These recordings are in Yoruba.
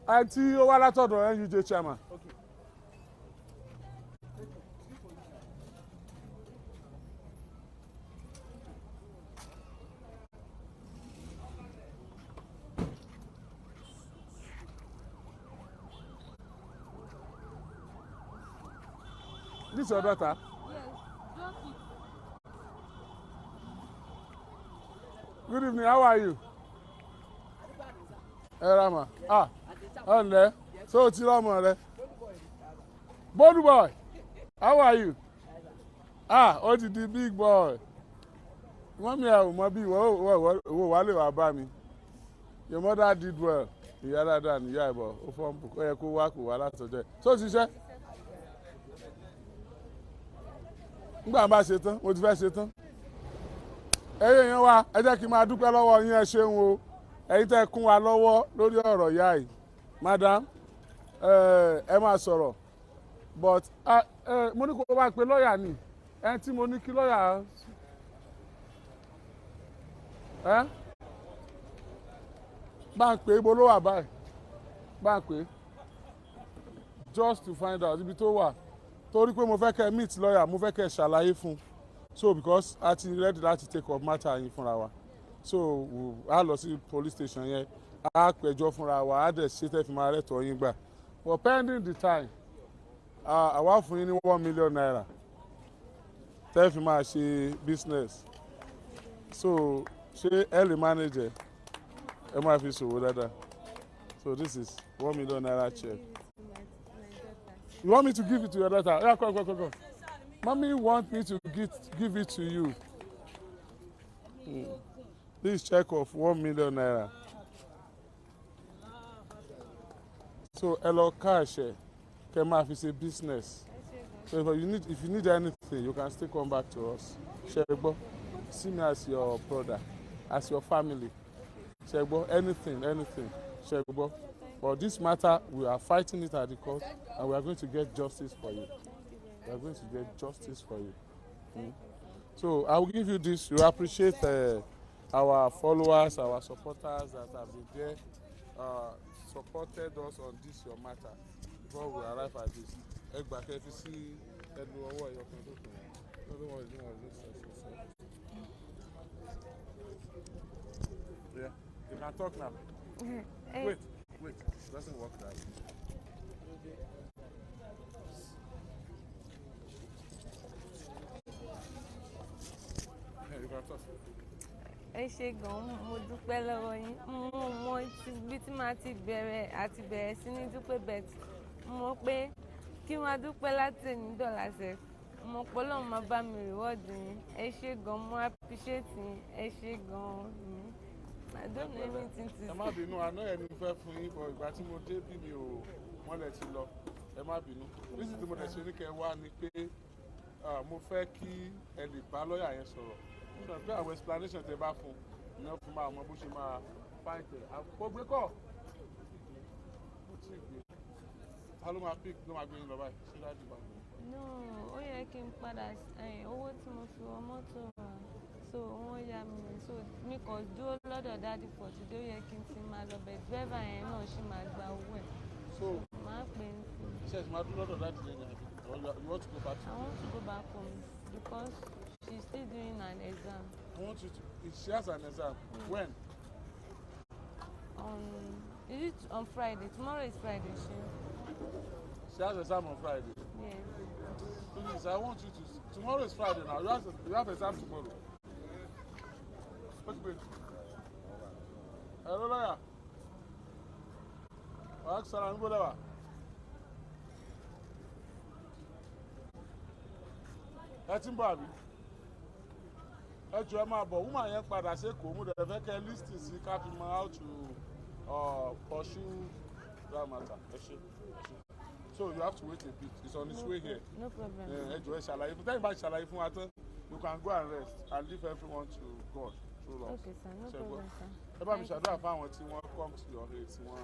Àti ó wá látọ̀dọ̀ NUJ chairman. This is your daughter? Yes, drop it. Good evening, how are you? Rama. Ọ̀nlẹ̀, so ti lọ́mọ rẹ. Bold boy, how are you? Ó ti di big boy. Wọ́n mi ò mọ bí ìwọ wà lè wá bá mi. Your mother did well. Ìyá dáadáa níyà ìbọ̀, ó fọ́n bù, ó yẹ kó wá látọjọ́ ẹ̀. So ti ṣe? Nígbà bá ṣe tán, mo ti fẹ́ ṣe tán. Ẹ̀yin èèyàn wa, ẹ jẹ́ kí n máa dúpẹ́ lọ́wọ́ yín, ẹ ṣeun o. Ẹ̀yin tẹ́ kún wa lọ́wọ́ lórí ọ̀rọ̀ ìyá yìí. Madam, ẹ máa sọ̀rọ̀. But mo ní kó bá pe lọ́ọ̀yà ni. Ẹni tí mo ní kí lọ́ọ̀yà. Bá ń pè é, ibo ló wà báyìí? Bá ń pè é. Just to find out ibi tó wà. Torí pé mo fẹ́ kẹ́ meet lawyer, mo fẹ́ kẹ́ ṣàlàyé fún. So because a ti ready láti take up matter yín fúnra wa. So a lọ sí police station yẹn, a pẹjọ́ fúnra wa, a dẹ̀ ṣe tẹ́ fi máa rẹ́tọ̀ yín gbà. For pending the time, àwa fún yín ní 1 million naira. Tẹ́ fi máa ṣe business. So ṣé ẹ lè manage ẹ máa fi ṣòwò dáadáa. So this is 1 million naira check. You want me to give it to your daughter? Yeah, come. Mommy want me to give it to you. This check of 1 million naira. So, hello, cash. Can ma fi say business. So if you need anything, you can still come back to us. Shegbo, see me as your brother, as your family. Shegbo, anything. Shegbo. But this matter, we are fighting it at the court, and we are going to get justice for you. We are going to get justice for you. So I will give you this. You appreciate our followers, our supporters that have been there, supported us on this your matter before we arrive at this. Yeah, you can talk now. Wait, it doesn't work that way. You can talk. Ẹ ṣé gan, mo dúpẹ́ lọ́wọ́ yín. Mo mọ ibi tí màá ti bẹ̀rẹ̀ sí ní dúpẹ́ bẹ́ẹ̀. Mo pé kí wọ́n dúpẹ́ láti ní dọ́là sẹ̀. Mo pé Ọlọ́run máa bá mi reward yín. Ẹ ṣé gan, mo appreciate yín. Ẹ ṣé gan. I don't know anything to say. Ẹ má bínú, àná ẹ̀ ní fẹ́ fún yín bọ̀ ìgbà tí mo dé bí mi ò mọ́lẹ̀ ti lọ. Ẹ má bínú. Nísìsiyìí tí mo dẹ̀ ṣe ní kẹ́ wá ni pé mo fẹ́ kí ẹ lè bá lọ́ọ̀yà yẹn sọ̀rọ̀. Mo sọ pé àwọn explanation tẹ bá fún iná fún máa mọ bó ṣe máa fáìtẹ̀. Kò gbé kọ̀. Mo ti gbé. Ta ló máa pick ló máa gbé yín lọ báyìí? Ṣé dájú bá mi? No, ó yẹ kí n padà owó tí mo fi wọ mọ́tò rà. So wọ́n yá mi. So mi kàn dúró lọ́dọ̀ dáàdì for today, ó yẹ kí n ti máa lọ bẹ̀. Driver yẹn náà ṣì máa gba owó ẹ̀. So màá pè é. Ṣé ẹ ti máa dúró lọ́dọ̀ dáàdì lẹ́yìn àbí? You want to go back to? I want to go back home because she's still doing an exam. I want you to. She has an exam. When? Is it on Friday? Tomorrow is Friday, She has exam on Friday. Yes. Please, I want you to. Tomorrow is Friday now. You have exam tomorrow. Wait. Hello, lawyer. Ask Sarah, go there. Ẹ ti ń bọ̀ àbí? Ẹ jọ̀ọ́ ẹ máa bọ̀, woman yẹn padà sí Èkó, mo dẹ̀ fẹ́ kẹ́ listing sí ká fi mọ how to pursue that matter. Ẹ ṣé. So you have to wait a bit. It's on its way here. No problem. Ẹ jọ̀ọ́ ẹ ṣàlàyé fún tẹ́yìn bá ṣàlàyé fún wa tán, you can go and rest and leave everyone to God. Okay, sir. No problem, sir. Ẹ bá mi ṣàdúrà fún àwọn tí wọ́n come to your aid tí wọ́n.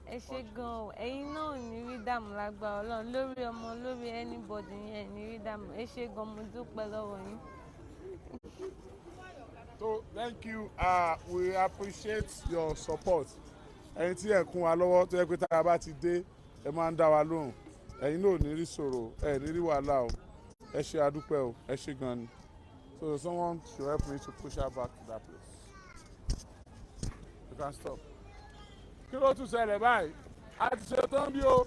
Ẹ ṣé gan, ẹ̀yin náà ní rí dààmú lágbára Ọlọ́run lórí ọmọ lórí anybody yẹn ní rí dààmú. Ẹ ṣé gan, mo dúpẹ́ lọ́wọ́ yín. So thank you. We appreciate your support. Ẹ̀yin tí ẹ kún wa lọ́wọ́ tó yẹ pé tá a bá ti dé ẹ máa ń dá wa lóhùn. Ẹ̀yin náà ò ní rí ṣòro, ẹ ní rí wàhálà o. Ẹ ṣé adúpẹ́ o, ẹ ṣé gan ni. So someone should help me to push her back to that place. You can stop. Kí ló tún ṣẹlẹ̀ báyìí? A ti ṣe tán bí o.